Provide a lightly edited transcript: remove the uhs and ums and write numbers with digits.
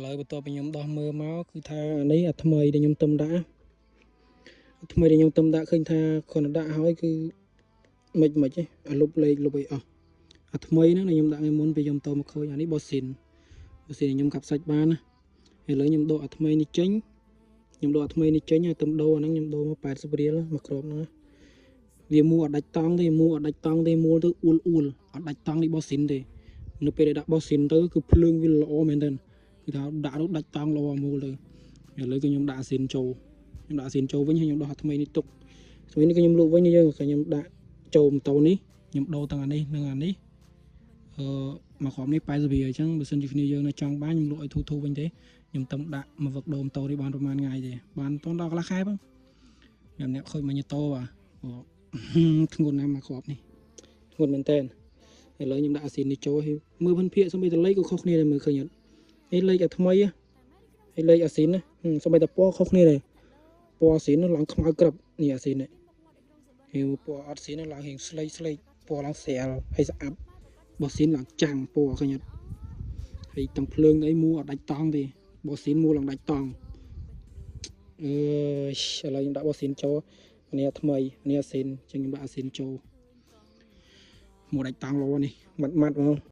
lờiបន្ទាប់ពីខ្ញុំដោះមើលមកគឺថានេះអាថ្មីដែលខ្ញុំទំដាក់ថ្មីដែលខ្ញុំទំដាក់ឃើញថាគាត់ដាក់ហើយគឺមិនទេអាលុបលេខលុបអីអស់អាថ្មីហ្នឹងខ្ញុំដាក់ថ្ងៃមុនពេលខ្ញុំតមកខូចអានេះបូស៊ីនខ្ញុំកាប់សាច់បានណាឥឡូវខ្ញុំដកអាថ្មីនេះចេញខ្ញុំដកអាថ្មីនេះចេញហើយទំដូរអាហ្នឹងខ្ញុំដូរមក80រៀលមួយគ្រាប់ហ្នឹងវាមួអត់ដាច់តង់ទេមួអត់ដាច់តង់ទេមួទៅអ៊ូលអត់ដាច់តង់នេះបូស៊ីនទេនៅពេលដែលដាក់បូស៊ីនទៅគឺភ្លើងវាល្អមែនទែនគឺថាដាក់ទៅដាច់តង់ល្អមូលទៅឥឡូវគឺខ្ញុំដាក់អាស៊ីនចូលវិញហើយខ្ញុំដោះអាថ្មីនេះទុកស្មីនេះគឺខ្ញុំលក់វិញយើងខ្ញុំដាក់ចូលម៉ូតូនេះខ្ញុំដូរទាំងអានេះនិងអានេះមកក្រុមនេះ80រៀលអញ្ចឹងបើសិនជាគ្នាយើងនៅចង់បានខ្ញុំលក់ឲ្យធូរវិញទេខ្ញុំទំដាក់មកវឹកដូរម៉ូតូនេះបានប្រហែលថ្ងៃទេបានតដល់កន្លះខែបងខ្ញុំអ្នកខូចមួយញ៉ូតូបាទធ្ងន់ណាស់មកគ្រាប់នេះធ្ងន់មែនតើឥឡូវខ្ញុំដាក់អាស៊ីននេះចូលហើយមើលភិនភាកសំបីតលេខក៏ខុសគ្នាដែរមើលឃើញអត់នេះលេខអាថ្មីហើយលេខអាស៊ីនណាសំបីតពណ៌ខុសគ្នាដែរពណ៌អាស៊ីនឡើងខ្មៅក្រឹបនេះអាស៊ីននេះហើយពណ៌អាស៊ីនឡើងហៀងស្លេកពណ៌ឡើងស្រាលហើយស្អាប់បូស៊ីនឡើងចាំងពណ៌ឃើញអត់ហើយទាំងភ្លើងអីមួអត់ដាច់តង់ទេបូស៊ីនមួឡើងដាច់តង់ឥឡូវខ្ញុំដាក់បូស៊ីនចូលនេះថ្មីនេះអាស៊ីនចឹងខ្ញុំដាក់អាស៊ីនចូលមួដាច់តង់លោនេះម៉ាត់មក